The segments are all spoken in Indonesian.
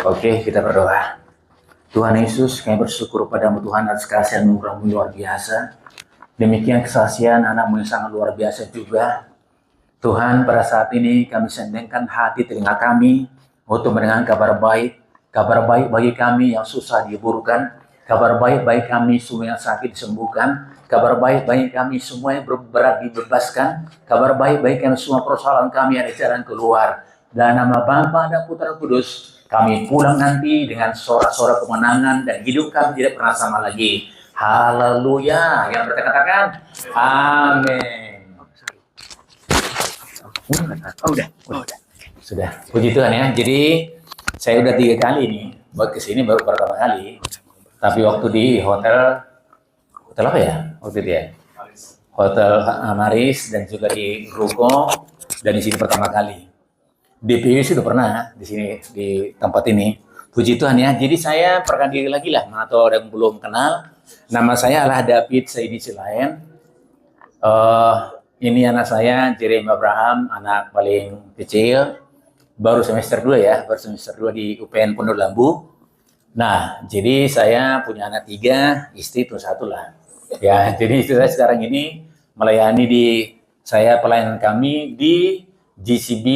Oke, kita berdoa. Tuhan Yesus, kami bersyukur padamu Tuhan atas kasih anugerah-Mu luar biasa. Demikian kesaksian anak-Mu yang sangat luar biasa juga. Tuhan, pada saat ini kami sendengkan hati telinga kami untuk mendengar kabar baik bagi kami yang susah diburukkan, kabar baik bagi kami semua yang sakit disembuhkan, kabar baik bagi kami semua yang berat dibebaskan, kabar baik bagi kami semua persoalan kami ada jalan keluar. Dan nama Bapa dan Putra Kudus, kami pulang nanti dengan sorak-sorak kemenangan dan hidup kami tidak pernah sama lagi. Haleluya. Yang berkatakan, amin. Udah. Sudah. Puji Tuhan ya. Jadi saya udah 3 kali nih buat kesini baru pertama kali. Tapi waktu di hotel apa ya? Waktu itu ya. Hotel Amaris dan juga di Ruko dan di sini pertama kali. DPW sudah pernah di sini di tempat ini. Puji Tuhan ya. Jadi saya perkenalkan diri lagi lah atau yang belum kenal. Nama saya adalah David Saidi Silayan. Ini anak saya Jeremy Abraham, anak paling kecil. Baru semester 2 ya, baru semester 2 di UPN Pondok Lambu. Nah, jadi saya punya anak 3, istri itu 1 lah. Ya, jadi istri saya sekarang ini melayani saya pelayanan kami di GCB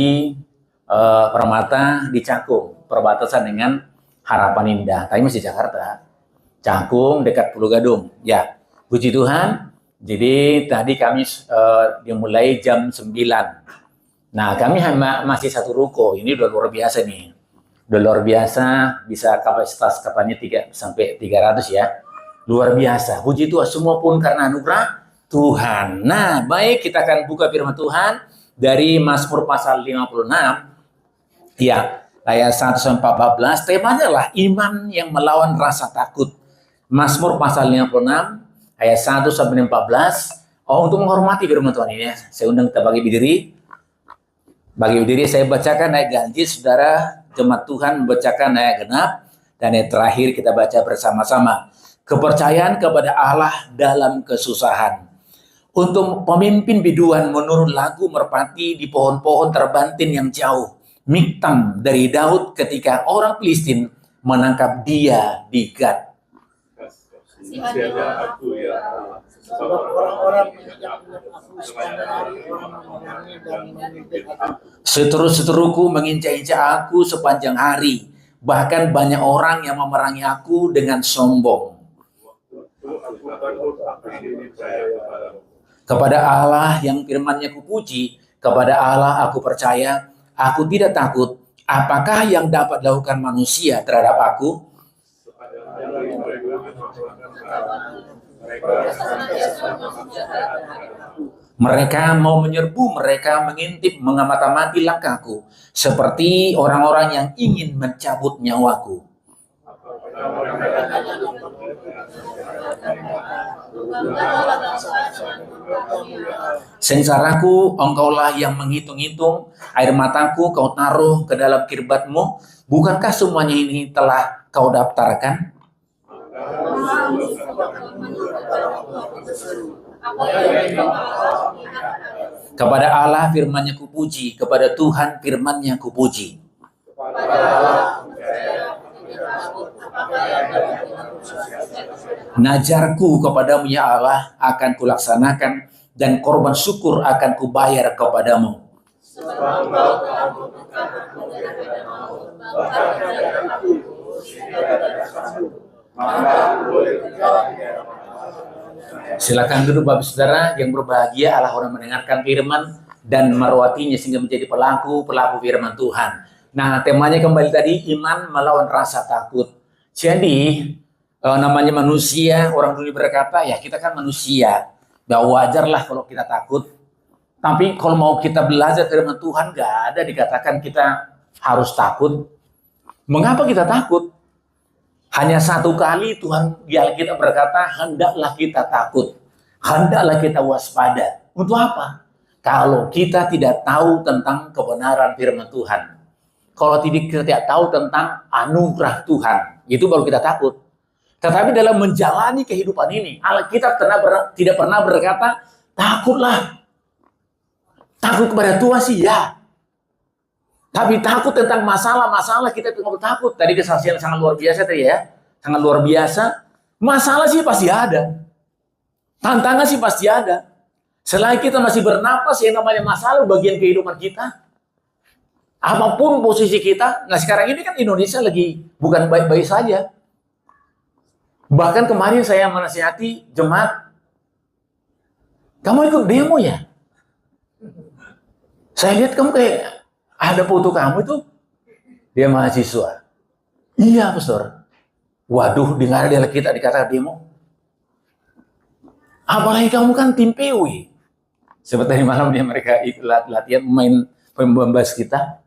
Permata di Cakung, perbatasan dengan Harapan Indah. Tapi masih Jakarta. Cakung dekat Pulau Gadung. Ya, puji Tuhan. Jadi tadi kami dimulai jam 9. Nah, kami masih 1 ruko. Ini udah luar biasa nih. Udah luar biasa, bisa kapasitas katanya 3 sampai 300 ya. Luar biasa. Puji Tuhan, semua pun karena anugerah Tuhan. Nah, baik, kita akan buka firman Tuhan dari Mazmur pasal 56. Ya, ayat 1-14, temanya lah iman yang melawan rasa takut. Mazmur pasal 56, ayat 1-14. Untuk menghormati firman Tuhan ini, saya undang kita bagi berdiri. Bagi berdiri saya bacakan ayat ganti, saudara jemaat Tuhan membacakan ayat genap, dan ayat terakhir kita baca bersama-sama. Kepercayaan kepada Allah dalam kesusahan. Untuk pemimpin biduan menurut lagu merpati di pohon-pohon terbantin yang jauh. Miktam dari Daud ketika orang Filistin menangkap dia di Gad. Seteru-seteruku menginjak-injak aku sepanjang hari. Bahkan banyak orang yang memerangi aku dengan sombong. Kepada Allah yang firman-Nya kupuji, kepada Allah aku percaya, aku tidak takut. Apakah yang dapat dilakukan manusia terhadap aku? Mereka mau menyerbu, mereka mengintip, mengamati langkahku, seperti orang-orang yang ingin mencabut nyawaku. Sengsaraku, engkaulah yang menghitung-hitung, air mataku kau taruh ke dalam kirbatmu. Bukankah semuanya ini telah kau daftarkan? Kepada Allah firman-Nya kupuji, kepada Tuhan firman-Nya kupuji. Najarku kepadamu ya Allah akan kulaksanakan, dan korban syukur akan kubayar kepadamu. Silakan duduk Bapak Saudara yang berbahagia. Allah orang mendengarkan firman dan merawatinya sehingga menjadi pelaku firman Tuhan. Nah, temanya kembali tadi, iman melawan rasa takut. Jadi namanya manusia, orang dulu berkata ya kita kan manusia, gak wajarlah kalau kita takut. Tapi kalau mau kita belajar firman Tuhan, gak ada dikatakan kita harus takut. Mengapa kita takut? Hanya 1 kali Tuhan di Alkitab berkata, hendaklah kita takut, hendaklah kita waspada. Untuk apa? Kalau kita tidak tahu tentang kebenaran firman Tuhan, kalau kita tidak tahu tentang anugerah Tuhan, itu baru kita takut. Tetapi dalam menjalani kehidupan ini, Alkitab tidak pernah berkata, takutlah. Takut kepada Tuhan sih ya. Tapi takut tentang masalah-masalah, kita takut. Tadi kesaksian sangat luar biasa tadi ya. Sangat luar biasa. Masalah sih pasti ada. Tantangan sih pasti ada. Selagi kita masih bernapas, yang namanya masalah bagian kehidupan kita. Apapun posisi kita. Nah sekarang ini kan Indonesia lagi bukan baik-baik saja. Bahkan kemarin saya menasihati jemaat, kamu ikut demo ya? Saya lihat kamu kayak ada foto kamu itu, dia mahasiswa. Iya, Pastor. Waduh, dengar dia kita dikatakan demo. Apalagi kamu kan tim PW. Seperti tadi malam dia mereka latihan main pembahas kita.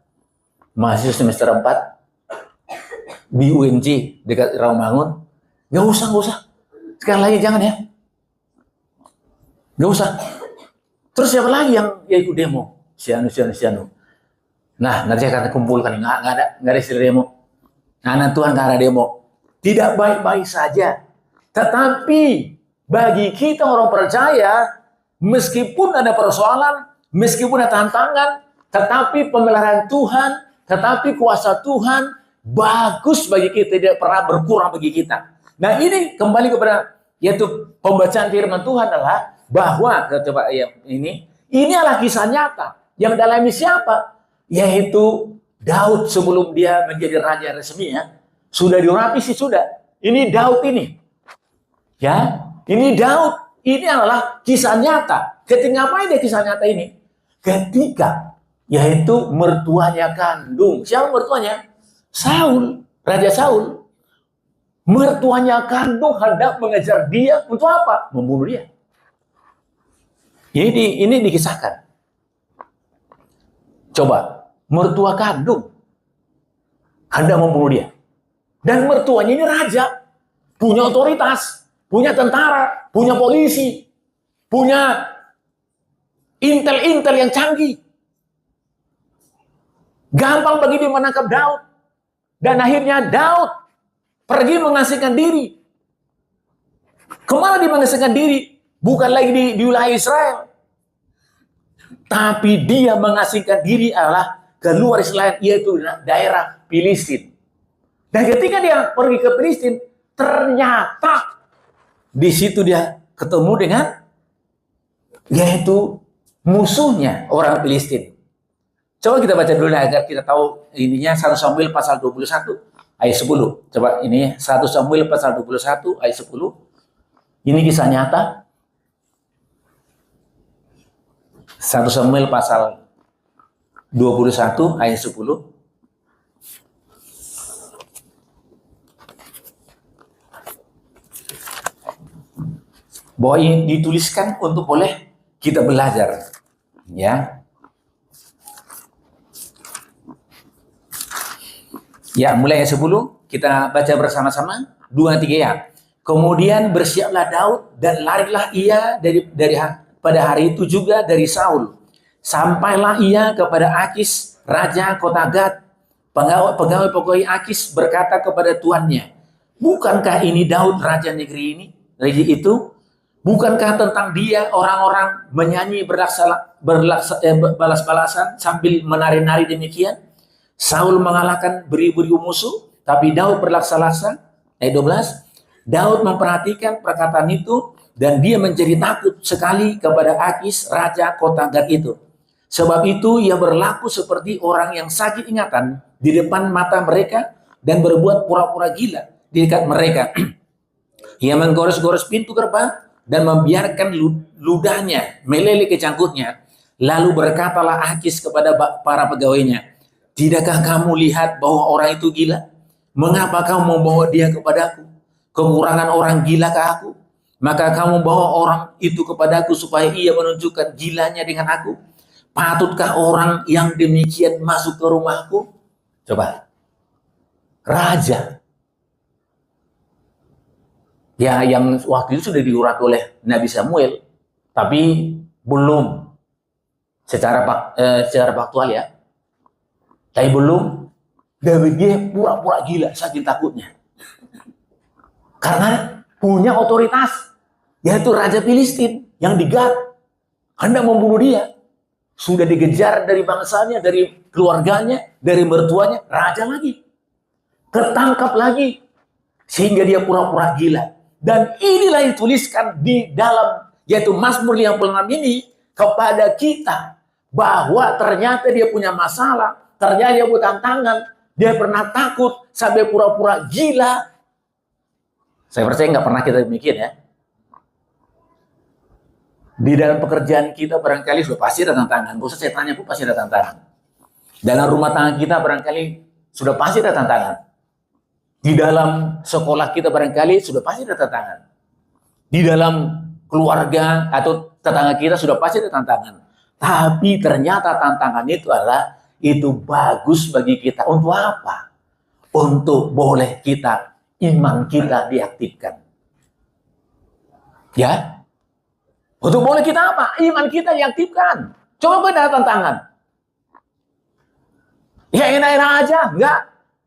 Mahasiswa semester 4 di UNJ dekat Rawamangun. Gak usah. Sekarang lagi jangan ya. Gak usah. Terus siapa lagi yang ikut demo? Sianu. Nah, nanti saya akan kumpulkan. Nggak ada istilah demo. Anak Tuhan nggak ada demo. Tidak baik-baik saja. Tetapi bagi kita orang percaya, meskipun ada persoalan, meskipun ada tantangan, tetapi pemeliharaan Tuhan, tetapi kuasa Tuhan bagus bagi kita, tidak pernah berkurang bagi kita. Nah ini kembali kepada yaitu pembacaan firman Tuhan adalah bahwa coba ya ini adalah kisah nyata yang dalami siapa? Yaitu Daud sebelum dia menjadi raja resmi ya. Sudah diurapi sih sudah. Ini Daud ini. Ya, ini Daud. Ini adalah kisah nyata. Ketika apa dia kisah nyata ini? Ketika yaitu mertuanya kandung. Siapa mertuanya? Saul, Raja Saul. Mertuanya kandung hendak mengejar dia untuk apa? Membunuh dia. Ini dikisahkan. Coba, mertua kandung hendak membunuh dia. Dan mertuanya ini raja, punya otoritas, punya tentara, punya polisi, punya intel-intel yang canggih. Gampang bagi dia menangkap Daud. Dan akhirnya Daud pergi mengasingkan diri. Kemana dia mengasingkan diri? Bukan lagi di wilayah Israel. Tapi dia mengasingkan diri adalah keluar Israel, yaitu daerah Filistin. Dan ketika dia pergi ke Filistin, ternyata di situ dia ketemu dengan yaitu musuhnya orang Filistin. Coba kita baca dulu agar kita tahu ininya 1 Samuel pasal 21 ayat 10. Coba ini 1 Samuel pasal 21 ayat 10. Ini kisah nyata. 1 Samuel pasal 21 ayat 10. Bahwa ini dituliskan untuk boleh kita belajar. Ya. Ya, mulai ayat 10 kita baca bersama-sama 2-3 ya. Kemudian bersiaplah Daud dan larilah ia pada hari itu juga dari Saul. Sampailah ia kepada Akis, raja kota Gad. Pegawai Akis berkata kepada tuannya, bukankah ini Daud raja negeri ini? Raja itu, bukankah tentang dia orang-orang menyanyi balas-balasan sambil menari-nari demikian? Saul mengalahkan beribu-ribu musuh, tapi Daud berlaksa-laksa. Ayat 12, Daud memperhatikan perkataan itu dan dia menjadi takut sekali kepada Akis, raja kota Gad itu. Sebab itu ia berlaku seperti orang yang sakit ingatan di depan mata mereka dan berbuat pura-pura gila di dekat mereka. Ia menggores-gores pintu gerbang dan membiarkan ludahnya meleleh ke cangkutnya. Lalu berkatalah Akis kepada para pegawainya, tidakkah kamu lihat bahwa orang itu gila? Mengapa kamu membawa dia kepadaku? Kekurangan orang gila ke aku? Maka kamu bawa orang itu kepadaku supaya ia menunjukkan gilanya dengan aku. Patutkah orang yang demikian masuk ke rumahku? Coba. Raja. Ya, yang waktu itu sudah diurat oleh Nabi Samuel. Tapi belum secara faktual ya. Tapi belum. David dia pura-pura gila saking takutnya. Karena punya otoritas. Yaitu Raja Filistin yang di Gad hendak membunuh dia. sudah digejar dari bangsanya, dari keluarganya, dari mertuanya, raja lagi. Tertangkap lagi. Sehingga dia pura-pura gila. Dan inilah yang dituliskan di dalam, yaitu Mazmur 56 ini, kepada kita. Bahwa ternyata dia punya masalah, ternyata dia punya tantangan, dia pernah takut, sampai pura-pura gila. Saya percaya nggak pernah kita demikian ya. Di dalam pekerjaan kita barangkali sudah pasti ada tantangan. Gak usah saya tanya pun pasti ada tantangan. Dalam rumah tangga kita barangkali sudah pasti ada tantangan. Di dalam sekolah kita barangkali sudah pasti ada tantangan. Di dalam keluarga atau tetangga kita sudah pasti ada tantangan. Tapi ternyata tantangan itu adalah itu bagus bagi kita. Untuk apa? Untuk boleh kita, iman kita diaktifkan. Ya? Untuk boleh kita apa? Iman kita diaktifkan. Coba ada tantangan. Ya enak-enak aja. Enggak.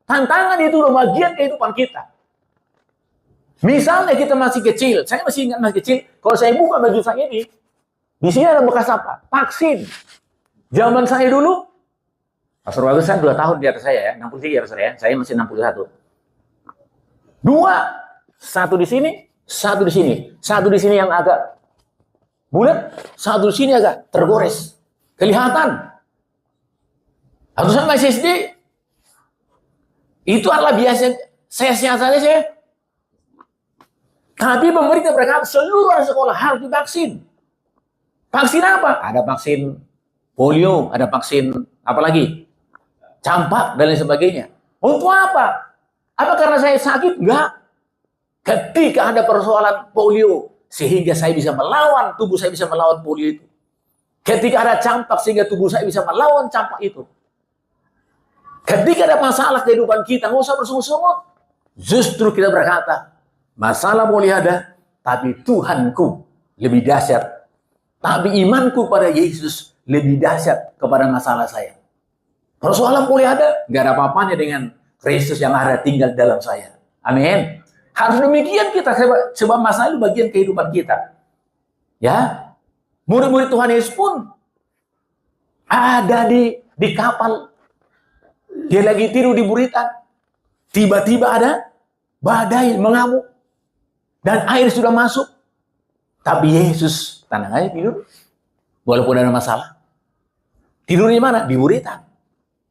Tantangan itu udah bagian kehidupan kita. Misalnya kita masih kecil. Saya masih ingat masih kecil. Kalau saya buka baju saya ini. Di sini ada bekas apa? Vaksin. Zaman saya dulu. Pastor Bagus kan 2 tahun di atas saya ya. 63 ya Pastor ya. Saya masih 61. 2. 1 di sini. 1 di sini. 1 di sini yang agak bulat, 1 di sini agak tergores. Kelihatan. Atau saya masih SD. Itu adalah biasa. Saya sehat saja saya. Tapi pemerintah berkata seluruh sekolah harus divaksin. Vaksin apa? Ada vaksin polio, ada vaksin apa lagi? Campak dan lain sebagainya. Untuk apa? Apa karena saya sakit? Enggak. Ketika ada persoalan polio, sehingga saya bisa melawan, tubuh saya bisa melawan polio itu. Ketika ada campak, sehingga tubuh saya bisa melawan campak itu. Ketika ada masalah kehidupan kita, nggak usah bersungut-sungut. Justru kita berkata, masalah boleh ada, tapi Tuhanku lebih dahsyat. Tapi imanku pada Yesus lebih dahsyat kepada masalah saya. Persoalan boleh ada, nggak ada apa-apanya dengan Kristus yang ada tinggal dalam saya. Amin. Harus demikian kita, sebab masalah itu bagian kehidupan kita. Ya, murid-murid Tuhan Yesus pun ada di kapal. Dia lagi tidur di buritan. Tiba-tiba ada badai mengamuk. Dan air sudah masuk. Tapi Yesus tenang aja tidur. Walaupun ada masalah. Tidur di mana? Di buritan.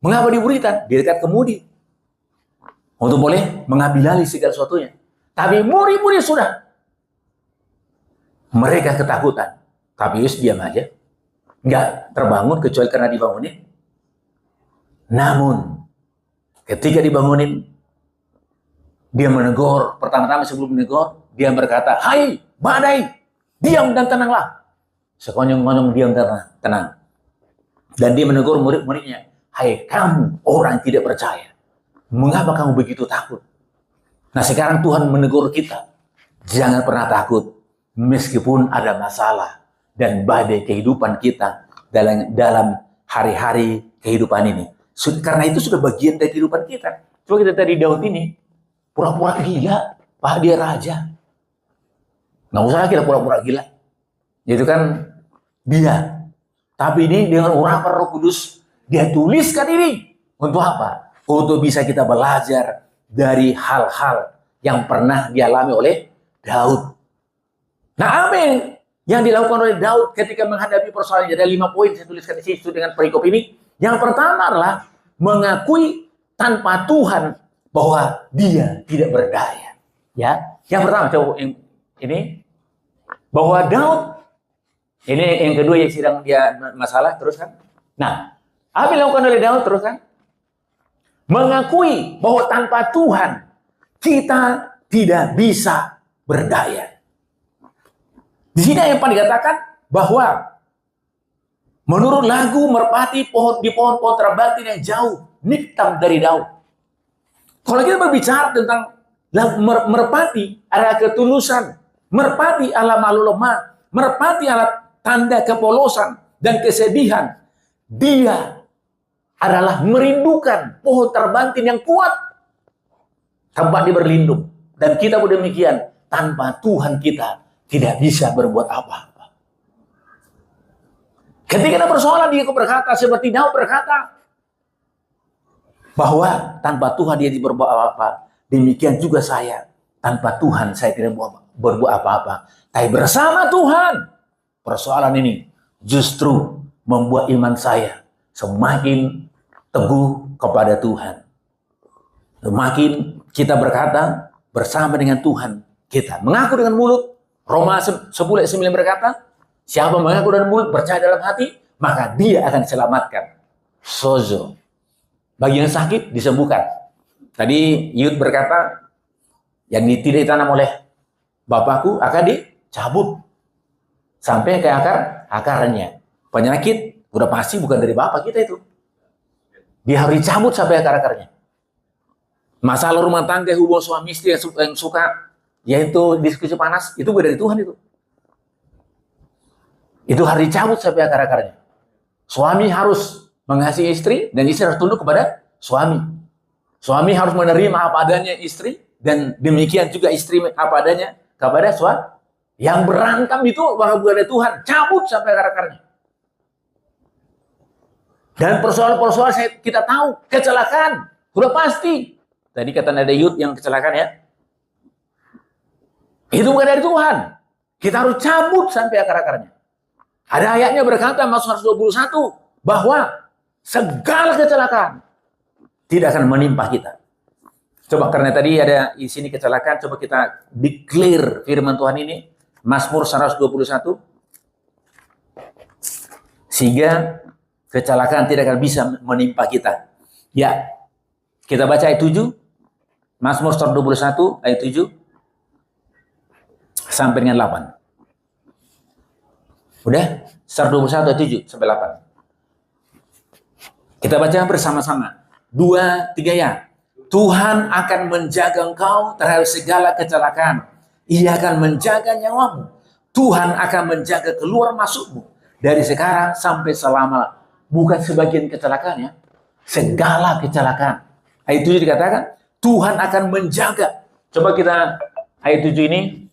Mengapa di buritan? Di dekat kemudi. Untuk boleh mengambil alih segala sesuatunya. Tapi murid-murid sudah. Mereka ketakutan. Tapi Yesus diam aja. Enggak terbangun kecuali karena dibangunin. Namun, ketika dibangunin, dia menegur. Pertama-tama sebelum menegur, dia berkata, "Hai badai, diam dan tenanglah." Sekonyong-konyong diam dan tenang. Dan dia menegur murid-muridnya, "Hai kamu orang tidak percaya. Mengapa kamu begitu takut?" Nah sekarang Tuhan menegur kita. Jangan pernah takut. Meskipun ada masalah dan badai kehidupan kita dalam hari-hari kehidupan ini. Karena itu sudah bagian dari kehidupan kita. Coba kita tadi Daud ini. Pura-pura gila. Pak dia raja. Nggak usah kita pura-pura gila. Itu kan dia. Tapi ini dengan urapan Roh Kudus. Dia tuliskan ini. Untuk apa? Untuk bisa kita belajar dari hal-hal yang pernah dialami oleh Daud. Nah, apa yang dilakukan oleh Daud ketika menghadapi persoalan? Ada 5 poin saya tuliskan di situ dengan perikop ini. Yang pertama adalah mengakui tanpa Tuhan bahwa dia tidak berdaya. Ya, yang pertama coba ini bahwa Daud ini yang kedua yang sedang dia masalah terus kan. Nah, apa yang dilakukan oleh Daud terus kan? Mengakui bahwa tanpa Tuhan kita tidak bisa berdaya. Di sini yang dikatakan bahwa menurut lagu merpati di pohon-pohon terbantin yang jauh, niktam dari Daud. Kalau kita berbicara tentang merpati adalah ketulusan, merpati adalah malu lemah, merpati adalah tanda kepolosan dan kesedihan. Dia adalah merindukan pohon terbantin yang kuat, tempat dia berlindung. Dan kita pun demikian, tanpa Tuhan kita tidak bisa berbuat apa-apa. Ketika ada persoalan, dia berkata seperti Daud berkata bahwa tanpa Tuhan dia tidak berbuat apa-apa. Demikian juga saya, tanpa Tuhan saya tidak berbuat apa-apa. Tapi bersama Tuhan, persoalan ini justru membuat iman saya semakin teguh kepada Tuhan. Semakin kita berkata bersama dengan Tuhan, kita mengaku dengan mulut. Roma 10:9 berkata, siapa mengaku dengan mulut, percaya dalam hati, maka dia akan diselamatkan. Sozo. Bagi yang sakit, disembuhkan. Tadi Yud berkata, yang tidak ditanam oleh Bapakku akan dicabut. Sampai ke akarnya. Penyakit, udah pasti bukan dari Bapak kita itu. Dia harus dicabut sampai akar-akarnya. Masalah rumah tangga, hubungan suami istri yang suka, yaitu diskusi panas, itu bukan dari Tuhan itu. Itu harus dicabut sampai akar-akarnya. Suami harus mengasihi istri, dan istri harus tunduk kepada suami. Suami harus menerima apa adanya istri, dan demikian juga istri apa adanya kepada suami. Yang berantem itu bukan dari Tuhan, cabut sampai akar-akarnya. Dan persoalan-persoalan kita tahu, kecelakaan, sudah pasti. Tadi kata ada Yud yang kecelakaan ya. Itu bukan dari Tuhan. Kita harus cabut sampai akar-akarnya. Ada ayatnya berkata, Mazmur 121, bahwa segala kecelakaan tidak akan menimpa kita. Coba karena tadi ada di sini kecelakaan, coba kita declare firman Tuhan ini. Mazmur 121. Sehingga kecelakaan tidak akan bisa menimpa kita. Ya, kita baca ayat 7. Mazmur 121 ayat 7 sampai dengan 8. Udah? 121 ayat 7 sampai 8. Kita baca bersama-sama. 2, 3 ya. Tuhan akan menjaga engkau terhadap segala kecelakaan. Ia akan menjaga nyawamu. Tuhan akan menjaga keluar masukmu dari sekarang sampai selama. Bukan sebagian kecelakaan ya. Segala kecelakaan. Ayat 7 dikatakan, Tuhan akan menjaga. Coba kita ayat 7 ini.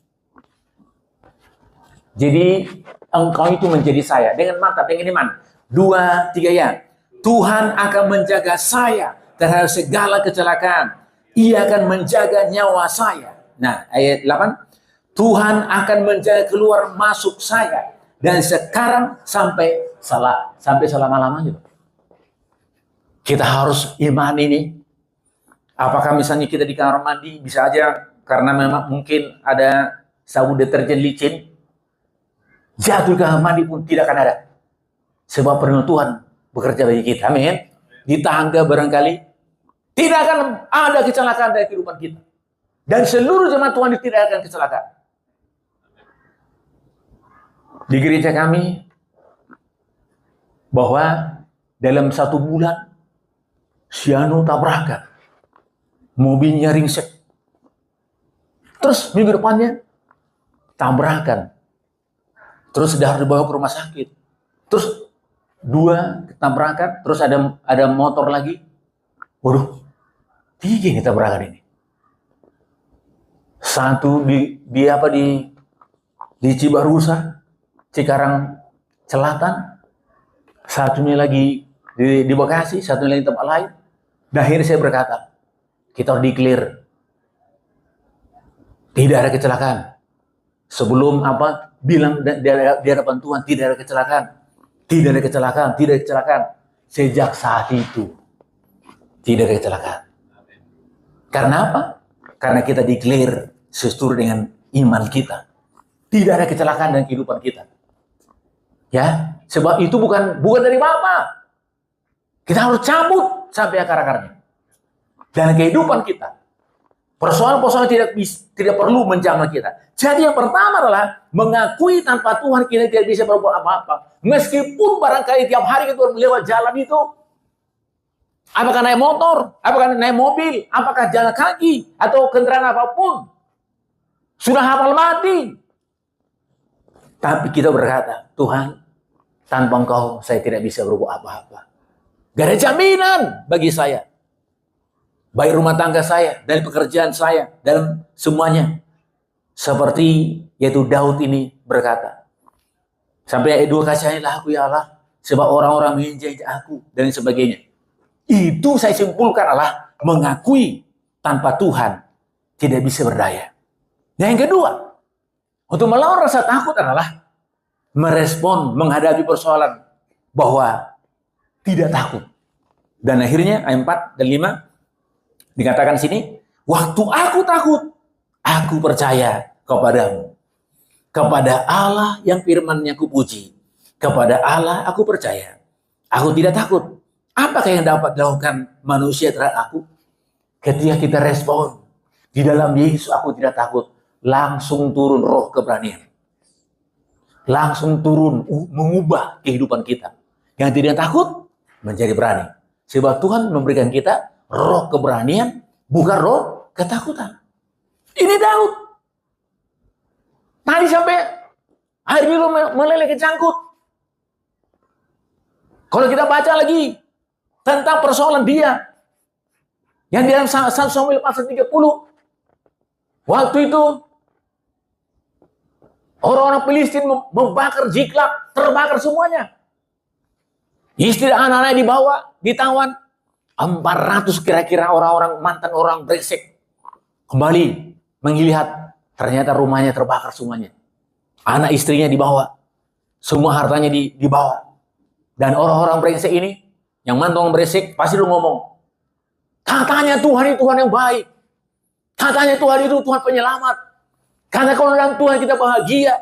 Jadi engkau itu menjadi saya. Dengan mantap, dengan iman. 2, 3 ya. Tuhan akan menjaga saya terhadap segala kecelakaan. Ia akan menjaga nyawa saya. Nah, ayat 8. Tuhan akan menjaga keluar masuk saya. Dan sekarang sampai selama-lamanya. Kita harus iman ini. Apakah misalnya kita di kamar mandi, bisa aja karena memang mungkin ada sabun deterjen licin, jatuh ke kamar mandi pun tidak akan ada. Sebab perlindungan Tuhan bekerja bagi kita. Amin. Di tangga barangkali tidak akan ada kecelakaan dari kehidupan kita. Dan seluruh jemaat Tuhan tidak akan kecelakaan. Di gereja kami, bahwa dalam 1 bulan, Siano tabrakan. Mobilnya ringsek. Terus minggu depannya, tabrakan. Terus sudah dibawa ke rumah sakit. Terus 2 tabrakan, terus ada motor lagi. Waduh, 3 nih tabrakan ini. 1 di Cibarusa, Cikarang Selatan, 1-nya lagi di Bekasi, 1-nya lagi di tempat lain. Dan akhirnya saya berkata, kita harus declare, tidak ada kecelakaan. Sebelum bilang di hadapan Tuhan, tidak ada kecelakaan. Tidak ada kecelakaan, tidak ada kecelakaan. Sejak saat itu, tidak ada kecelakaan. Karena apa? Karena kita declare sesuai dengan iman kita. Tidak ada kecelakaan dalam kehidupan kita. Ya, sebab itu bukan dari Bapa. Kita harus cabut sampai akar-akarnya. Dan kehidupan kita, persoalan-persoalan tidak perlu menjamah kita. Jadi yang pertama adalah mengakui tanpa Tuhan kita tidak bisa berbuat apa-apa. Meskipun barangkali tiap hari kita melewat jalan itu, apakah naik motor, apakah naik mobil, apakah jalan kaki, atau kendaraan apapun, sudah hafal mati. Tapi kita berkata, Tuhan, tanpa Engkau saya tidak bisa berbuat apa-apa. Gak ada jaminan bagi saya. Baik rumah tangga saya, dan pekerjaan saya, dalam semuanya. Seperti yaitu Daud ini berkata. Sampai ayat 2, kasihilah aku ya Allah, sebab orang-orang menginjak aku, dan sebagainya. Itu saya simpulkan adalah mengakui tanpa Tuhan tidak bisa berdaya. Nah, yang kedua, untuk melawan rasa takut adalah merespon, menghadapi persoalan bahwa tidak takut. Dan akhirnya ayat 4 dan 5 dikatakan sini, waktu aku takut, aku percaya kepadamu. Kepada Allah yang firman-Nya kupuji, kepada Allah aku percaya. Aku tidak takut. Apakah yang dapat dilakukan manusia terhadap aku? Ketika kita respon, di dalam Yesus aku tidak takut, langsung turun roh keberanian. Langsung turun, mengubah kehidupan kita. Yang tidak takut, menjadi berani. Sebab Tuhan memberikan kita roh keberanian, bukan roh ketakutan. Ini Daud. Tadi sampai air biru meleleh ke cangkut. Kalau kita baca lagi tentang persoalan dia, yang di dalam 1 Samuel pasal 30, waktu itu orang-orang Filistin membakar Ziklag, terbakar semuanya. Istri dan anak-anaknya dibawa, ditawan. 400 kira-kira orang-orang, mantan orang brengsek kembali melihat, ternyata rumahnya terbakar semuanya. Anak istrinya dibawa, semua hartanya dibawa. Dan orang-orang brengsek ini, yang mantan orang brengsek, pasti lu ngomong, katanya Tuhan itu Tuhan yang baik. Katanya Tuhan itu Tuhan penyelamat. Karena kalau dalam Tuhan kita bahagia,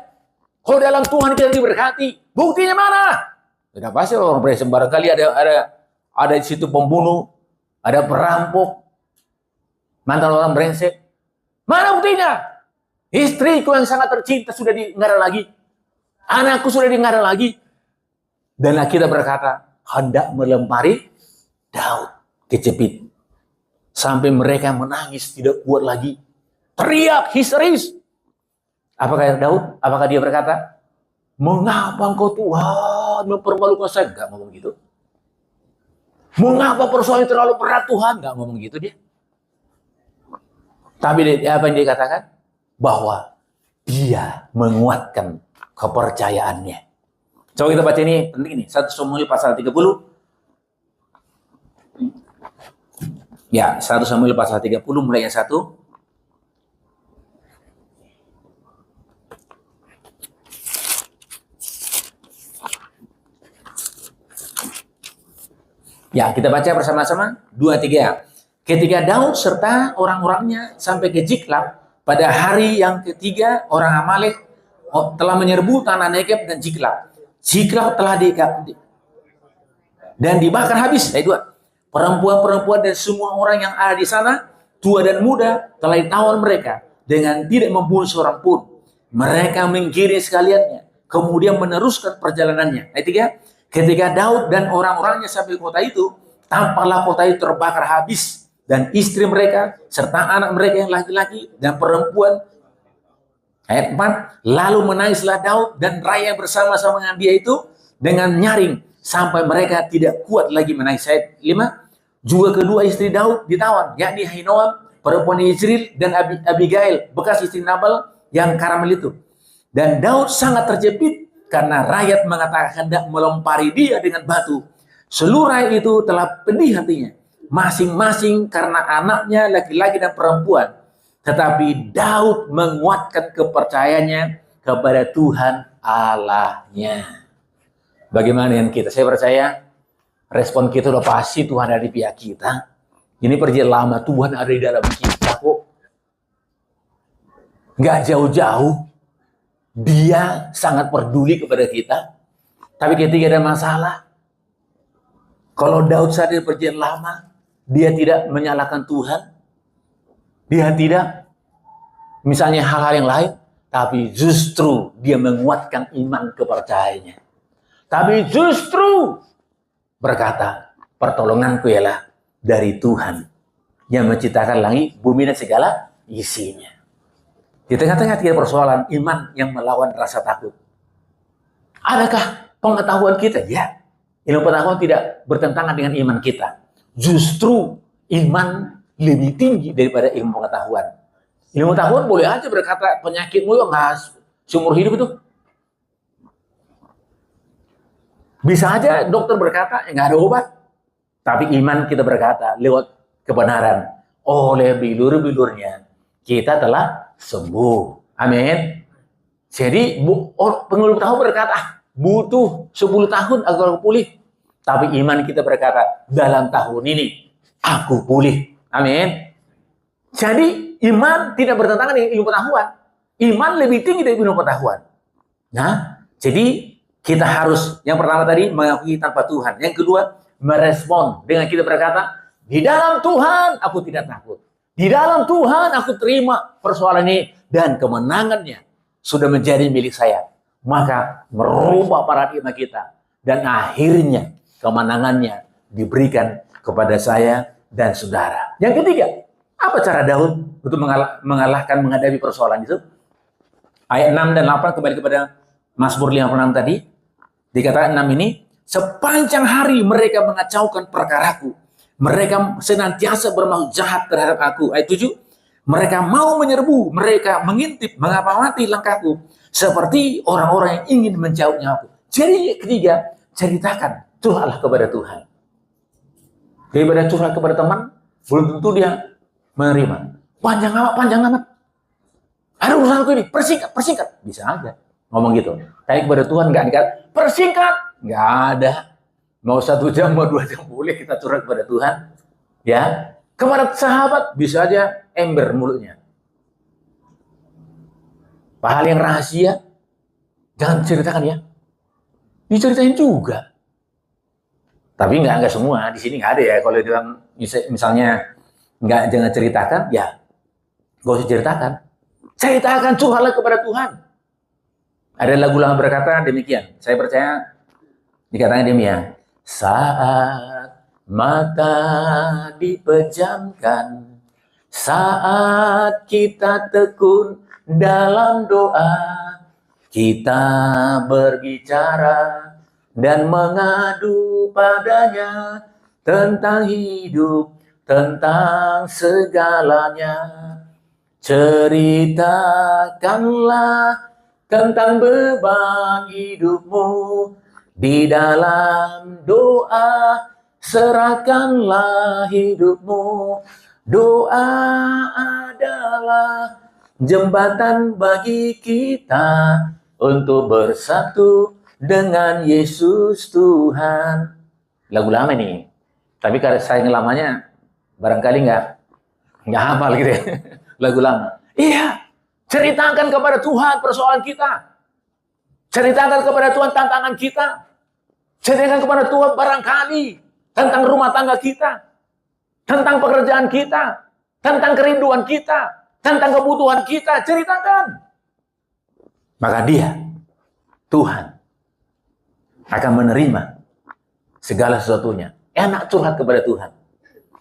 kalau dalam Tuhan kita diberkati, buktinya mana? Tidak pasti orang brengsek, barangkali ada di situ pembunuh, ada perampok, mantan orang brengsek. Mana buktinya? Istriku yang sangat tercinta sudah nggak ada lagi. Anakku sudah nggak ada lagi. Dan kita berkata, hendak melempari Daud kejepit. Sampai mereka menangis, tidak kuat lagi. Teriak, histeris. Apakah Daud? Apakah dia berkata, mengapa engkau Tuhan mempermalukan saya? Enggak ngomong gitu. Mengapa persoalan terlalu berat Tuhan? Enggak ngomong gitu dia. Tapi apa yang dia katakan? Bahwa dia menguatkan kepercayaannya. Coba kita baca ini, penting ini. 1 Samuel pasal 30. Ya, 1 Samuel pasal 30 mulai yang 1. Ya, kita baca bersama-sama. 2, 3. Ketika Daud serta orang-orangnya sampai ke Ziklag, pada hari yang ketiga orang Amalek telah menyerbu tanah Negeb dan Ziklag. Ziklag telah dan dibakar habis. Ayat 2. Perempuan-perempuan dan semua orang yang ada di sana, tua dan muda, telah ditawan mereka dengan tidak membunuh seorang pun. Mereka menggiring sekaliannya, kemudian meneruskan perjalanannya. Ayat 3. Ketika Daud dan orang-orangnya sampai kota itu, tampaklah kota itu terbakar habis, dan istri mereka serta anak mereka yang laki-laki dan perempuan. Ayat 4, lalu menangislah Daud dan rakyat bersama-sama dengan dia itu dengan nyaring sampai mereka tidak kuat lagi menangis. Ayat 5, juga kedua istri Daud ditawan, yakni Ahinoam, perempuan Yezreel, dan Abigail, bekas istri Nabal yang Karmel itu. Dan Daud sangat terjepit karena rakyat mengatakan hendak melempari dia dengan batu. Seluruh rakyat itu telah pedih hatinya, masing-masing karena anaknya laki-laki dan perempuan. Tetapi Daud menguatkan kepercayaannya kepada Tuhan Allahnya. Bagaimana dengan kita? Saya percaya respon kita udah pasti Tuhan ada di pihak kita. Ini perjalanan lama Tuhan ada di dalam kita kok. Nggak jauh-jauh. Dia sangat peduli kepada kita. Tapi ketika ada masalah, kalau Daud sadar perjalanan lama, dia tidak menyalahkan Tuhan. Dia tidak, misalnya hal-hal yang lain, tapi justru dia menguatkan iman kepercayaannya. Tapi justru berkata, pertolonganku ialah dari Tuhan yang menciptakan langit, bumi dan segala isinya. Di tengah-tengah tiga persoalan iman yang melawan rasa takut. Adakah pengetahuan kita? Ya, ilmu pengetahuan tidak bertentangan dengan iman kita. Justru iman lebih tinggi daripada ilmu pengetahuan. Ilmu pengetahuan boleh aja berkata penyakitmu yang nggak seumur hidup itu. Bisa aja dokter berkata, nggak ada obat. Tapi iman kita berkata, lewat kebenaran, oleh bilur-bilurnya, kita telah sembuh. Amin. Jadi, pengeluh tahu berkata, butuh 10 tahun agar aku pulih. Tapi iman kita berkata, dalam tahun ini, aku pulih. Amin. Jadi, iman tidak bertentangan dengan ilmu pengetahuan. Iman lebih tinggi dari ilmu pengetahuan. Nah, jadi kita harus, yang pertama tadi, mengakui tanpa Tuhan. Yang kedua, merespon dengan kita berkata, di dalam Tuhan aku tidak takut. Di dalam Tuhan aku terima persoalan ini. Dan kemenangannya sudah menjadi milik saya. Maka merubah paradigma kita. Dan akhirnya kemenangannya diberikan kepada saya dan saudara. Yang ketiga, apa cara Daud untuk menghadapi persoalan itu? Ayat 6 dan 8 kembali kepada Mazmur 56 tadi. Dikatakan 6 ini, sepanjang hari mereka mengacaukan perkaraku. Mereka senantiasa bermaksud jahat terhadap aku. Ayat 7, mereka mau menyerbu, mereka mengintip, mengamati langkahku. Seperti orang-orang yang ingin menjauh nyawaku. Jadi ketiga, ceritakan, curhatlah kepada Tuhan. Daripada curhat kepada teman, belum tentu dia menerima. Panjang amat. Ada urusanku ini, persingkat. Bisa aja ngomong gitu. Tapi kepada Tuhan nggak dikatakan, persingkat. Nggak ada. Mau 1 jam, mau 2 jam boleh kita curhat kepada Tuhan. Ya, kepada sahabat bisa aja ember mulutnya. Hal yang rahasia, jangan ceritakan ya. Diceritain juga. Tapi nggak semua. Di sini nggak ada ya. Kalau dalam misalnya jangan ceritakan, ya nggak usah ceritakan. Ceritakan, curhatlah kepada Tuhan. Ada lagu lama berkata demikian. Saya percaya dikatakan demikian. Saat mata dipejamkan, saat kita tekun dalam doa, kita berbicara dan mengadu padanya tentang hidup, tentang segalanya. Ceritakanlah tentang beban hidupmu di dalam doa, serahkanlah hidupmu. Doa adalah jembatan bagi kita untuk bersatu dengan Yesus Tuhan. Lagu lama nih, tapi kalau saya ngelamanya barangkali nggak hafal gitu ya. Lagu lama. Iya, ceritakan kepada Tuhan persoalan kita. Ceritakan kepada Tuhan tantangan kita. Ceritakan kepada Tuhan barangkali tentang rumah tangga kita, tentang pekerjaan kita, tentang kerinduan kita, tentang kebutuhan kita. Ceritakan. Maka dia, Tuhan, akan menerima segala sesuatunya. Enak curhat kepada Tuhan.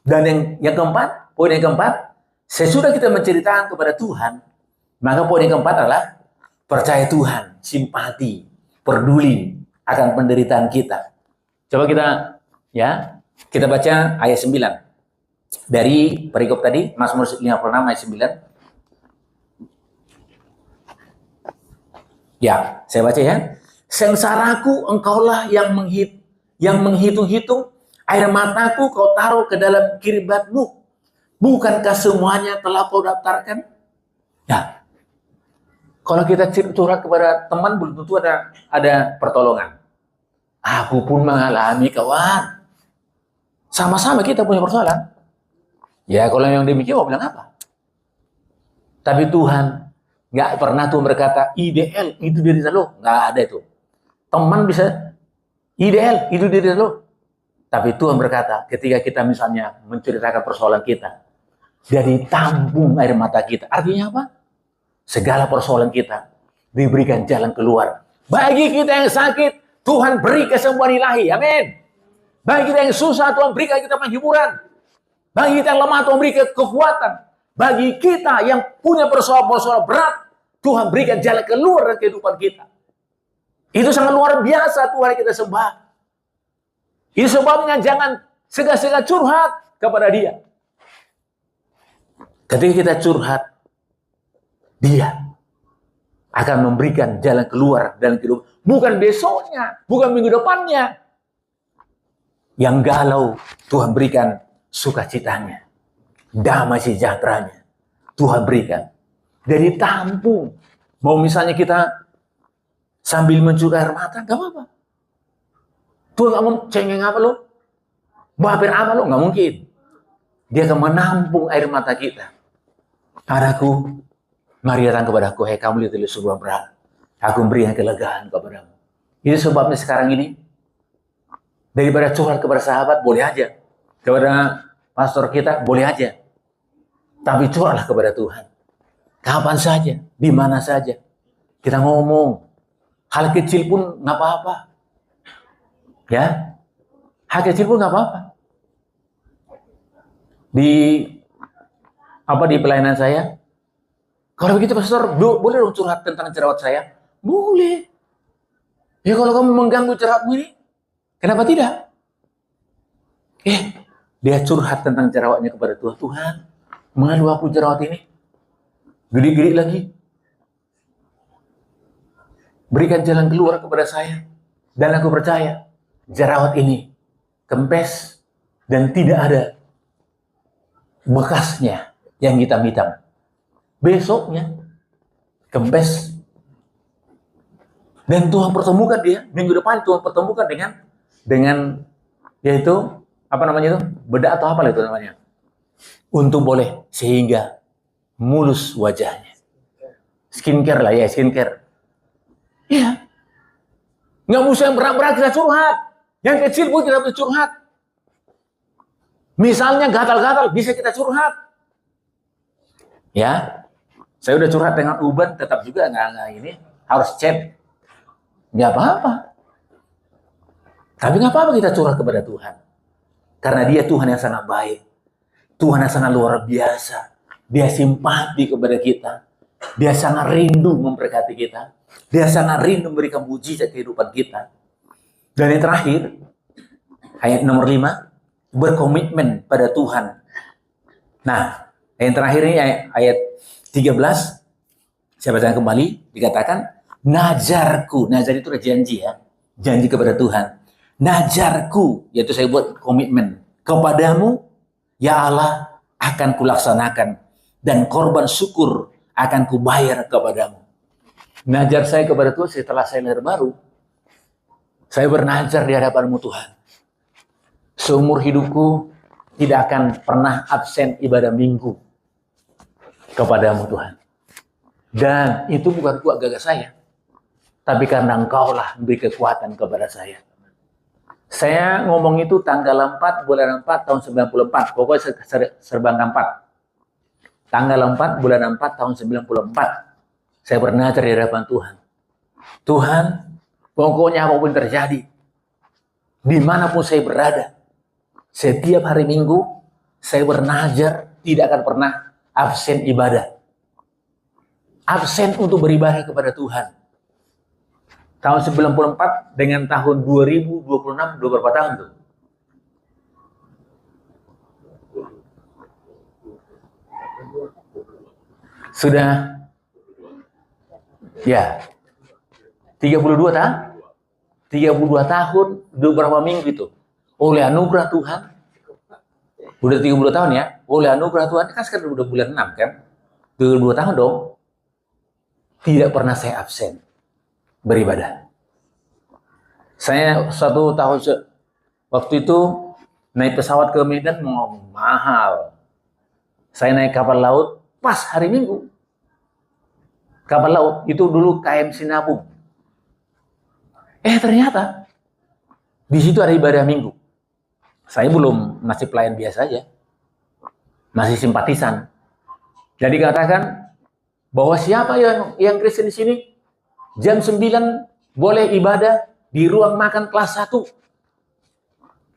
Dan yang keempat, poin yang keempat, sesudah kita menceritakan kepada Tuhan, maka poin yang keempat adalah percaya Tuhan, simpati, peduli akan penderitaan kita. Coba kita baca ayat 9 dari perikop tadi, Mazmur 56 ayat 9. Ya, saya baca ya. Sengsaraku engkaulah yang menghitung-hitung, air mataku kau taruh ke dalam kiribatmu. Bukankah semuanya telah kau daftarkan? Nah, kalau kita curhat kepada teman, belum tentu ada pertolongan. Aku pun mengalami, kawan. Sama-sama kita punya persoalan. Ya, kalau yang demikian mau bilang apa? Tapi Tuhan nggak pernah Tuhan berkata, ideal itu diri lo. Nggak ada itu. Teman bisa, ideal itu diri lo. Tapi Tuhan berkata, ketika kita misalnya menceritakan persoalan kita, dari tabung air mata kita. Artinya apa? Segala persoalan kita diberikan jalan keluar. Bagi kita yang sakit, Tuhan beri kesembuhan ilahi. Amin. Bagi kita yang susah, Tuhan berikan kita penghiburan. Bagi kita yang lemah, Tuhan berikan kekuatan. Bagi kita yang punya persoalan-persoalan berat, Tuhan berikan jalan keluar dari kehidupan kita. Itu sangat luar biasa Tuhan yang kita sembah. Itu sebabnya jangan segan-segan curhat kepada Dia. Ketika kita curhat, Dia akan memberikan jalan keluar dalam kehidupan. Bukan besoknya, bukan minggu depannya. Yang galau, Tuhan berikan sukacitanya, damai sejahteranya. Tuhan berikan. Dari tampung. Mau misalnya kita sambil mencurah air mata, gak apa-apa. Tuhan gak mau cengeng apa lo? Baper apa lo? Gak mungkin. Dia akan menampung air mata kita. Anakku, mari datang kepadaku, hai kamu lihat di sebuah berat. Aku memberikan kelegaan kepadamu. Itu sebabnya sekarang ini, daripada curhat kepada sahabat, boleh aja. Kepada pastor kita, boleh aja. Tapi curhatlah kepada Tuhan. Kapan saja, di mana saja. Kita ngomong. Hal kecil pun nggak apa-apa. Ya, hal kecil pun nggak apa-apa. Di pelayanan saya, kalau begitu pastor, boleh dong curhat tentang jerawat saya? Boleh. Ya kalau kamu mengganggu jerawatmu ini, kenapa tidak? Dia curhat tentang jerawatnya kepada Tuhan. Tuhan, malu aku jerawat ini. Gede-gede lagi. Berikan jalan keluar kepada saya. Dan aku percaya, jerawat ini kempes dan tidak ada bekasnya yang hitam-hitam. Besoknya kempes. Dan Tuhan pertemukan dia, minggu depan Tuhan pertemukan dengan yaitu apa namanya itu? Bedak atau apa itu namanya? Untuk boleh sehingga mulus wajahnya. Skincare lah ya, skincare. Iya. Nggak usah yang berat-berat kita curhat. Yang kecil pun kita bisa curhat. Misalnya gatal-gatal bisa kita curhat. Ya. Saya udah curhat dengan Uban, tetap juga nggak ini. Harus chat. Nggak apa-apa. Tapi nggak apa-apa kita curhat kepada Tuhan. Karena dia Tuhan yang sangat baik. Tuhan yang sangat luar biasa. Dia simpati kepada kita. Dia sangat rindu memberkati kita. Dia sangat rindu memberikan mujizat kehidupan kita. Dan yang terakhir, ayat nomor 5, berkomitmen pada Tuhan. Nah, yang terakhir ini ayat 13, saya bacakan kembali, dikatakan, najarku, nazar itu janji ya, janji kepada Tuhan. Najarku, yaitu saya buat komitmen, kepadamu, ya Allah, akan kulaksanakan, dan korban syukur akan kubayar kepadamu. Najar saya kepada Tuhan setelah saya lahir baru. Saya bernajar di hadapanmu Tuhan. Seumur hidupku tidak akan pernah absen ibadah minggu kepadamu Tuhan. Dan itu bukan kuat gagah saya. Tapi karena Engkaulah memberi kekuatan kepada saya. Saya ngomong itu tanggal 4 bulan 4 tahun 94. Pokoknya serbangan 4. Tanggal 4 bulan 4 tahun 94. Saya bernajar di hadapan Tuhan. Tuhan, pokoknya apapun terjadi, dimanapun saya berada, setiap hari Minggu, saya bernajar tidak akan pernah absen ibadah. Absen untuk beribadah kepada Tuhan. Tahun 94 dengan tahun 2026, berapa tahun tuh? Sudah ya, 32 tahun? 32 tahun, beberapa minggu itu. Oleh anugerah Tuhan, udah 30 tahun ya, oleh anugerah Tuhan, kan sekarang udah bulan 6 kan? 32 tahun dong. Tidak pernah saya absen beribadah. Saya satu tahun, waktu itu naik pesawat ke Medan, mahal. Saya naik kapal laut pas hari Minggu. Kapal laut itu dulu KM Sinabung. Ternyata di situ ada ibadah Minggu. Saya belum masih pelayan biasa aja, masih simpatisan. Jadi katakan bahwa siapa yang Kristen di sini jam 9 boleh ibadah di ruang makan kelas 1.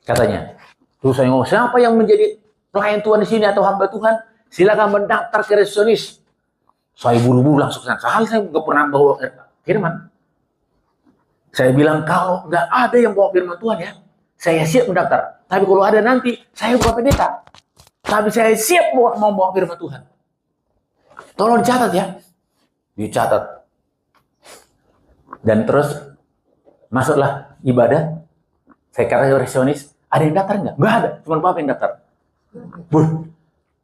Katanya. Terus saya ngomong, siapa yang menjadi pelayan Tuhan di sini atau hamba Tuhan? Silakan mendaftar ke resepsionis. Saya buru-buru langsung ke sana. Soalnya saya nggak pernah bawa firman. Saya bilang, kalau nggak ada yang bawa firman Tuhan ya, saya siap mendaftar. Tapi kalau ada nanti, saya bukan pendeta. Tapi saya siap mau bawa firman Tuhan. Tolong dicatat ya. Dicatat. Dan terus masuklah ibadah. Saya kata resepsionis, ada yang daftar nggak? Nggak ada, cuma Bapak yang daftar.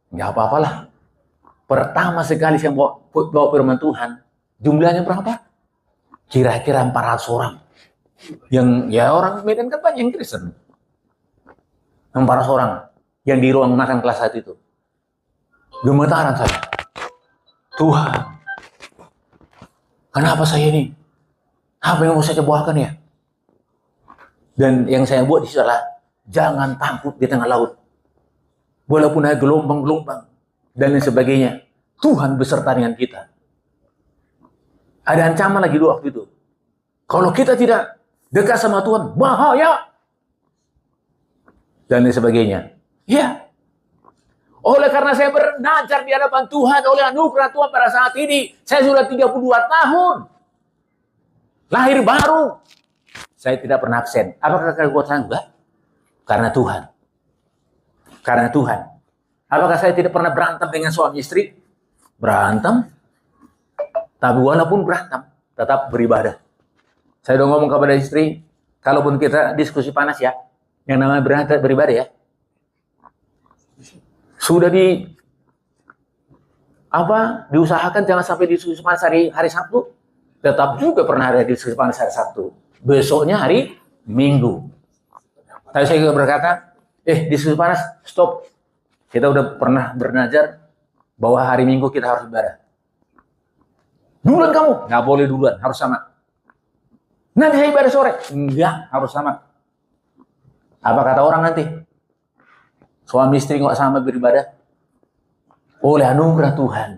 Nggak apa-apalah. Pertama sekali saya bawa firman Tuhan, jumlahnya berapa? Kira-kira 400 orang. Yang ya orang Medan kan banyak yang Kristen. 400 orang yang di ruang makan kelas 1 itu. Gemetaran saya. Tuhan, kenapa saya ini? Apa yang mau saya cobakan ya? Dan yang saya buat di situ adalah jangan takut di tengah laut. Walaupun ada gelombang-gelombang dan lain sebagainya, Tuhan beserta dengan kita. Ada ancaman lagi dulu waktu itu. Kalau kita tidak dekat sama Tuhan, bahaya. Dan lain sebagainya. Ya. Oleh karena saya belajar di hadapan Tuhan, oleh anugerah Tuhan pada saat ini, saya sudah 32 tahun. Lahir baru. Saya tidak pernah absen. Apakah karena kekuatan? Enggak. Karena Tuhan. Karena Tuhan. Apakah saya tidak pernah berantem dengan suami istri? Berantem. Tapi walaupun berantem, tetap beribadah. Saya udah ngomong kepada istri, kalaupun kita diskusi panas ya, yang namanya beribadah ya, sudah diusahakan jangan sampai diskusi panas hari Sabtu, tetap juga pernah ada diskusi panas hari Sabtu. Besoknya hari Minggu. Tapi saya juga berkata, diskusi panas, stop. Kita udah pernah bernazar bahwa hari Minggu kita harus ibadah. Duluan kamu, nggak boleh duluan, harus sama. Nanti saya ibadah sore, enggak, harus sama. Apa kata orang nanti? Suami istri nggak sama beribadah? Oleh anugerah Tuhan.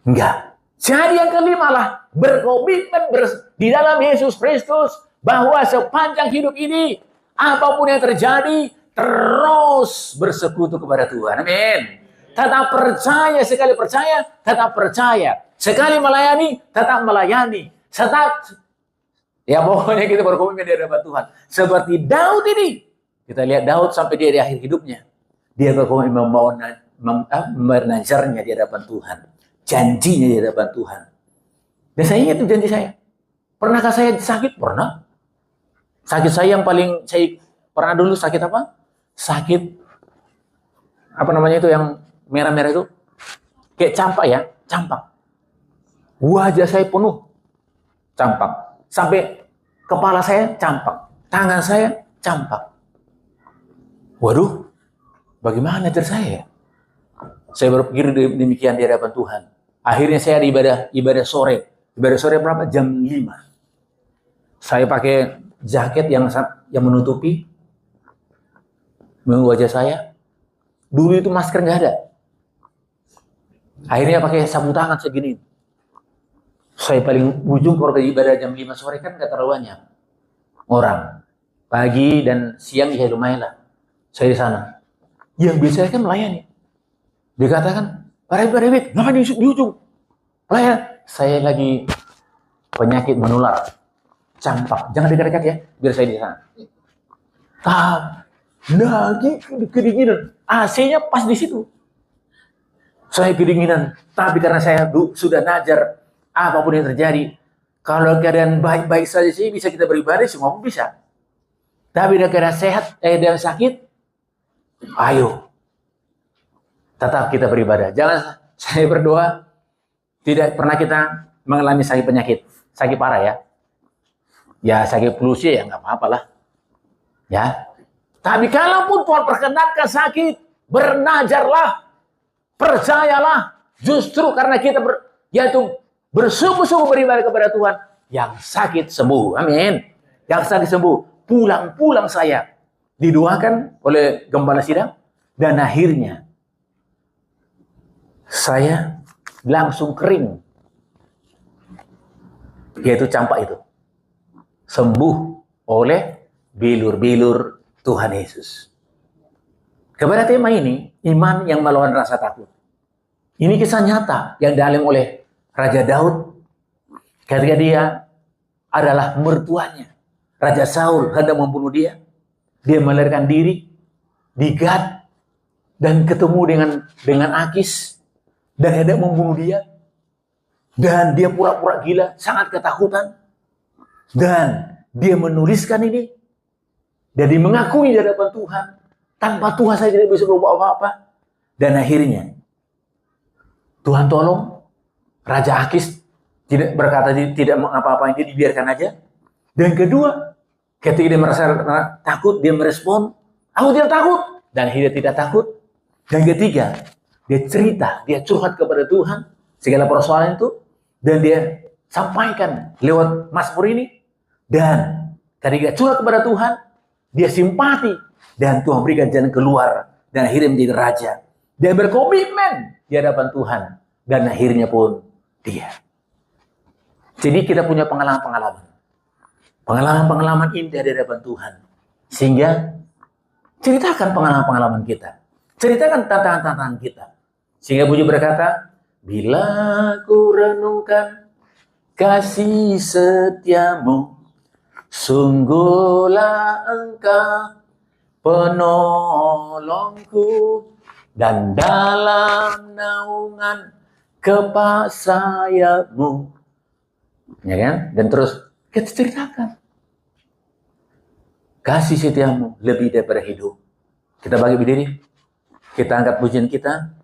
Enggak. Jadi yang kelima lah, berkomitmen di dalam Yesus Kristus bahwa sepanjang hidup ini, apapun yang terjadi, terus bersekutu kepada Tuhan. Amin. Tetap percaya, sekali percaya, tetap percaya. Sekali melayani, tetap melayani. Ya pokoknya kita berkomitmen di hadapan Tuhan. Seperti Daud ini. Kita lihat Daud sampai dia di akhir hidupnya. Dia berkomitmen menazarnya di hadapan Tuhan. Janjinya di hadapan Tuhan. Dan saya ingat itu janji saya. Pernahkah saya sakit? Pernah. Sakit saya yang paling, saya pernah dulu sakit apa? Sakit, apa namanya itu yang merah-merah itu? Kayak campak ya, campak. Wajah saya penuh campak. Sampai kepala saya campak. Tangan saya campak. Waduh, bagaimana cara saya? Saya berpikir demikian di hadapan Tuhan. Akhirnya saya ada ibadah sore. Ibadah sore berapa? Jam 5. Saya pakai jaket yang menutupi wajah saya. Dulu itu masker nggak ada. Akhirnya pakai sapu tangan segini. Saya paling ujung kalau ibadah jam 5 sore kan nggak terlalu banyak orang. Pagi dan siang ya lumayan lah. Saya di sana. Yang biasanya kan melayani. Dikatakan, Pak David, ngapain di ujung? Melayani. Saya lagi penyakit menular. Campak. Jangan dekat-dekat ya, biar saya di sana. Lagi kedinginan. AC-nya pas di situ. Saya kedinginan. Tapi karena saya sudah najar, apapun yang terjadi, kalau keadaan baik-baik saja sih bisa kita beribadah, semua pun bisa. Tapi kalau keadaan sehat, dan sakit, ayo. Tetap kita beribadah. Jangan saya berdoa, tidak pernah kita mengalami sakit penyakit. Sakit parah ya. Ya sakit flu sih ya nggak apa-apa lah. Ya. Tapi kalaupun Tuhan perkenankan sakit, bernajarlah, percayalah. Justru karena kita bersungguh-sungguh beribadah kepada Tuhan, yang sakit sembuh. Amin. Yang sakit sembuh. Pulang-pulang saya didoakan oleh gembala sidang. Dan akhirnya saya langsung kering. Yaitu campak itu. Sembuh oleh bilur-bilur Tuhan Yesus. Kepada tema ini, iman yang melawan rasa takut. Ini kisah nyata yang dialami oleh Raja Daud ketika dia adalah mertuanya. Raja Saul hendak membunuh dia. Dia melarikan diri di Gad dan ketemu dengan Akis dan hendak membunuh dia. Dan dia pura-pura gila, sangat ketakutan. Dan dia menuliskan ini dan dia mengakui di hadapan Tuhan. Tanpa Tuhan saya tidak bisa berbuat apa-apa. Dan akhirnya Tuhan tolong. Raja Akis tidak berkata tidak apa-apa, itu dibiarkan aja. Dan kedua, ketika dia merasa takut, dia merespon, aku tidak takut. Dan akhirnya tidak takut. Dan ketiga, dia cerita, dia curhat kepada Tuhan segala persoalan itu, dan dia sampaikan lewat Mazmur ini. Dan ketika curhat kepada Tuhan, dia simpati, dan Tuhan berikan jalan keluar, dan akhirnya menjadi raja. Dia berkomitmen di hadapan Tuhan, dan akhirnya pun dia. Jadi kita punya pengalaman-pengalaman. Pengalaman-pengalaman indah di hadapan Tuhan. Sehingga ceritakan pengalaman-pengalaman kita. Ceritakan tantangan-tantangan kita. Sehingga Puji berkata, bila ku renungkan kasih setiamu, sungguhlah engkau penolongku, dan dalam naungan kepak sayapmu. Ya kan? Dan terus kita ceritakan. Kasih setiamu lebih daripada hidup. Kita bagi berdiri. Kita angkat pujian kita.